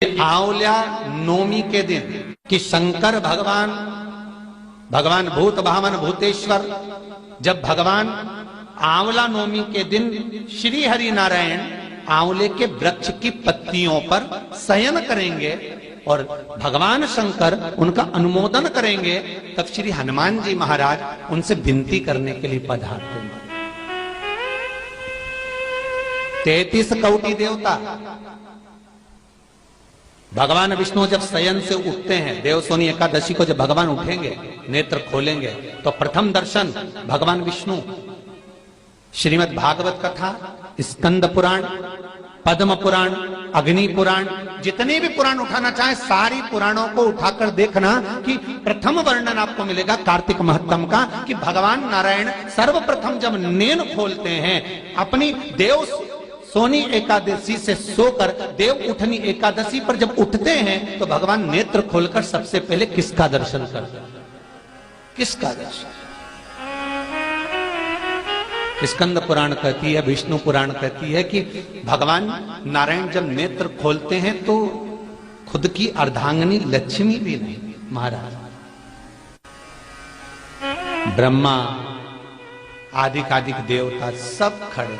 आंवल्या नवमी के दिन कि शंकर भगवान भूत भावन भूतेश्वर जब भगवान आंवला नवमी के दिन श्री हरि नारायण आंवले के वृक्ष की पत्तियों पर शयन करेंगे और भगवान शंकर उनका अनुमोदन करेंगे, तब श्री हनुमान जी महाराज उनसे विनती करने के लिए पधारते हैं। 33 कोटि देवता भगवान विष्णु जब शयन से उठते हैं, देवसोनी एकादशी को जब भगवान उठेंगे, नेत्र खोलेंगे, तो प्रथम दर्शन भगवान विष्णु श्रीमद् भागवत कथा, स्कंद पुराण, पद्म पुराण, अग्नि पुराण, जितने भी पुराण उठाना चाहे सारी पुराणों को उठाकर देखना कि प्रथम वर्णन आपको मिलेगा कार्तिक महत्तम का कि भगवान नारायण सर्वप्रथम जब नेन खोलते हैं अपनी देव सोनी एकादशी से सोकर देव उठनी एकादशी पर जब उठते हैं तो भगवान नेत्र खोलकर सबसे पहले किसका दर्शन करते हैं? किसका दर्शन? स्कंद पुराण कहती है, विष्णु पुराण कहती है कि भगवान नारायण जब नेत्र खोलते हैं तो खुद की अर्धांगिनी लक्ष्मी भी नहीं, महाराज ब्रह्मा आदिक देवता सब खड़े,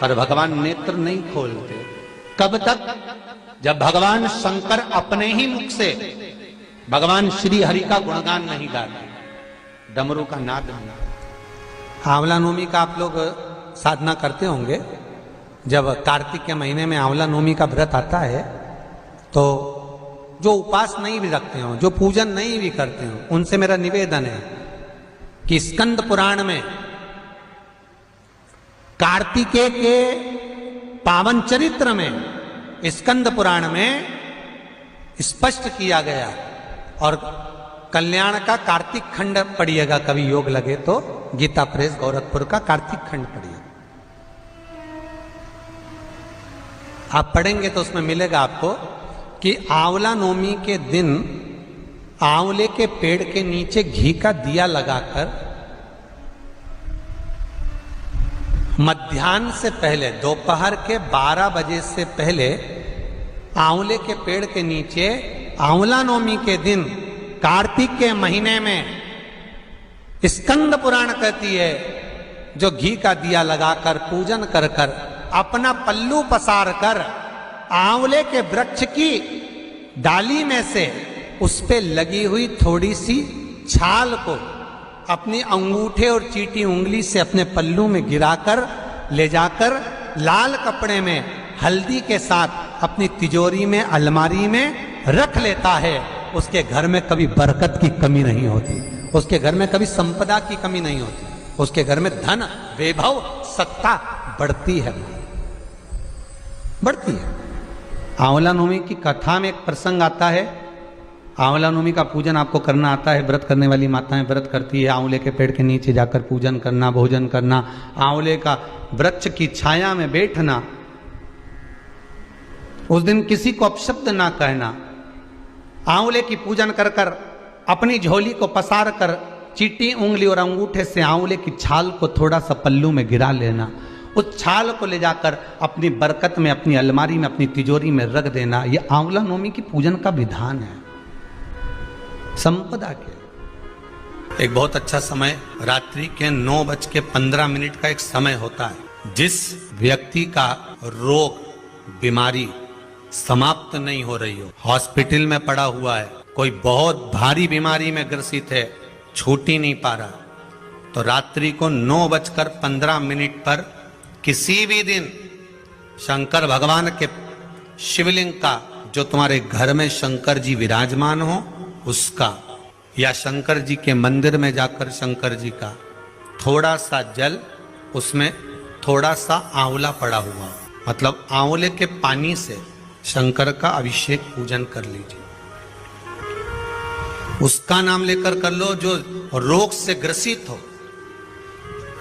पर भगवान नेत्र नहीं खोलते। कब तक? जब भगवान शंकर अपने ही मुख से भगवान श्री हरि का गुणगान नहीं गाते, डमरू का नाद नहीं। आंवला नवमी का आप लोग साधना करते होंगे। जब कार्तिक के महीने में आंवला नवमी का व्रत आता है तो जो उपास नहीं भी रखते हो, जो पूजन नहीं भी करते हो, उनसे मेरा निवेदन है कि स्कंद पुराण में कार्तिकेय के पावन चरित्र में स्कंद पुराण में स्पष्ट किया गया, और कल्याण का कार्तिक खंड पढ़िएगा, कभी योग लगे तो गीता प्रेस गोरखपुर का कार्तिक खंड पढ़िए, आप पढ़ेंगे तो उसमें मिलेगा आपको कि आंवला नवमी के दिन आंवले के पेड़ के नीचे घी का दिया लगाकर मध्याह्न से पहले, दोपहर के 12 बजे से पहले आंवले के पेड़ के नीचे आंवला नवमी के दिन कार्तिक के महीने में स्कंद पुराण कहती है जो घी का दिया लगाकर पूजन कर कर अपना पल्लू पसार कर आंवले के वृक्ष की डाली में से उस पे लगी हुई थोड़ी सी छाल को अपनी अंगूठे और चीटी उंगली से अपने पल्लू में गिराकर ले जाकर लाल कपड़े में हल्दी के साथ अपनी तिजोरी में अलमारी में रख लेता है। उसके घर में कभी बरकत की कमी नहीं होती, उसके घर में कभी संपदा की कमी नहीं होती, उसके घर में धन वैभव सत्ता बढ़ती है, बढ़ती है। आंवला नवमी की कथा में एक प्रसंग आता है। आंवला नवमी का पूजन आपको करना आता है, व्रत करने वाली माताएं व्रत करती है, आंवले के पेड़ के नीचे जाकर पूजन करना, भोजन करना, आंवले का वृक्ष की छाया में बैठना, उस दिन किसी को अपशब्द ना कहना, आंवले की पूजन कर कर अपनी झोली को पसार कर चीटी उंगली और अंगूठे से आंवले की छाल को थोड़ा सा पल्लू में गिरा लेना, उस छाल को ले जाकर अपनी बरकत में, अपनी अलमारी में, अपनी तिजोरी में रख देना। यह आंवला नवमी की पूजन का विधान है, संपदा के। एक बहुत अच्छा समय रात्रि के 9:15 का एक समय होता है। जिस व्यक्ति का रोग बीमारी समाप्त नहीं हो रही हो, हॉस्पिटल में पड़ा हुआ है, कोई बहुत भारी बीमारी में ग्रसित है, छूट ही नहीं पा रहा, तो रात्रि को 9:15 पर किसी भी दिन शंकर भगवान के शिवलिंग का, जो तुम्हारे घर में शंकर जी विराजमान हो उसका, या शंकर जी के मंदिर में जाकर शंकर जी का थोड़ा सा जल, उसमें थोड़ा सा आंवला पड़ा हुआ, मतलब आंवले के पानी से शंकर का अभिषेक पूजन कर लीजिए। उसका नाम लेकर कर लो जो रोग से ग्रसित हो।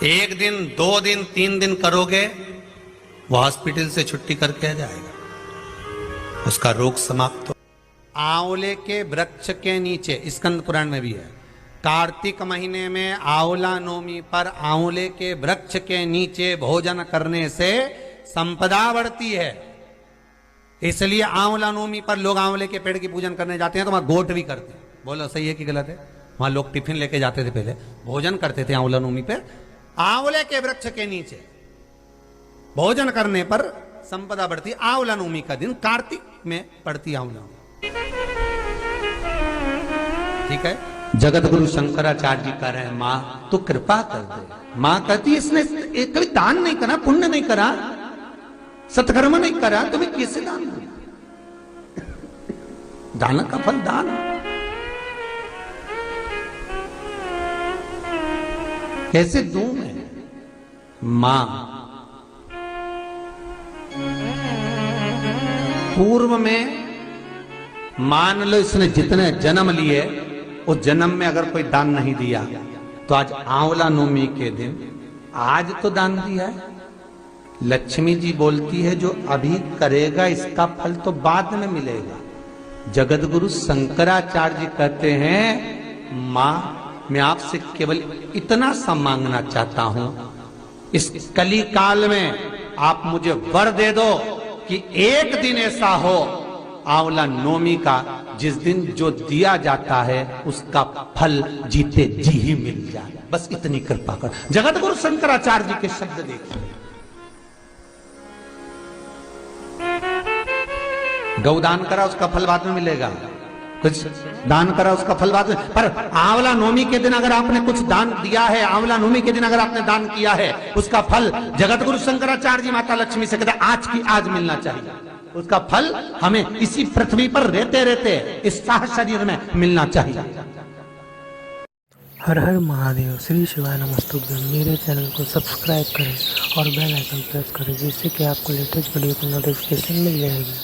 1 दिन 2 दिन 3 दिन करोगे, वो हॉस्पिटल से छुट्टी करके आ जाएगा, उसका रोग समाप्त हो। आंवले के वृक्ष के नीचे, स्कंद पुराण में भी है, कार्तिक महीने में आंवला नवमी पर आंवले के वृक्ष के नीचे भोजन करने से संपदा बढ़ती है। इसलिए आंवला नवमी पर लोग आंवले के पेड़ की पूजन करने जाते हैं तो वहां गोट भी करते हैं। बोलो सही है कि गलत है? वहां लोग टिफिन लेके जाते थे, पहले भोजन करते थे आंवला नवमी पे, आंवले के वृक्ष के नीचे भोजन करने पर संपदा बढ़ती। आंवला नवमी का दिन कार्तिक में पड़ती आंवला नवमी, ठीक है। जगत गुरु शंकराचार्य जी कह रहे हैं, मां तो कृपा कर दे। मां कहती इसने कभी दान नहीं करा, पुण्य नहीं करा, सत्कर्म नहीं करा, तुम्हें कैसे दान दूं? दान का फल दान। कैसे दूं मैं? मां पूर्व में मान लो इसने जितने जन्म लिए उस जन्म में अगर कोई दान नहीं दिया तो आज आंवला नवमी के दिन आज तो दान दिया है। लक्ष्मी जी बोलती है जो अभी करेगा इसका फल तो बाद में मिलेगा। जगत गुरु शंकराचार्य जी कहते हैं, मां मैं आपसे केवल इतना सा मांगना चाहता हूं, इस कली काल में आप मुझे वर दे दो कि एक दिन ऐसा हो आंवला नवमी का जिस दिन जो दिया जाता है उसका फल जीते जी ही मिल जाए। बस इतनी कृपा कर। जगत गुरु शंकराचार्य जी के शब्द देखिए। गौदान करा उसका फल बाद में मिलेगा, कुछ दान करा उसका फल बाद में, पर आंवला नवमी के दिन अगर आपने कुछ दान दिया है, आंवला नवमी के दिन अगर आपने दान किया है, उसका फल जगत गुरु शंकराचार्य जी माता लक्ष्मी से कहते आज की आज मिलना चाहिए। उसका फल हमें इसी पृथ्वी पर रहते रहते इस साह शरीर में मिलना चाहिए। हर हर महादेव। श्री शिवाय नमस्तुभ्यम। मेरे चैनल को सब्सक्राइब करें और बेल आइकन प्रेस करें जिससे कि आपको लेटेस्ट वीडियो की नोटिफिकेशन मिल जाएगी।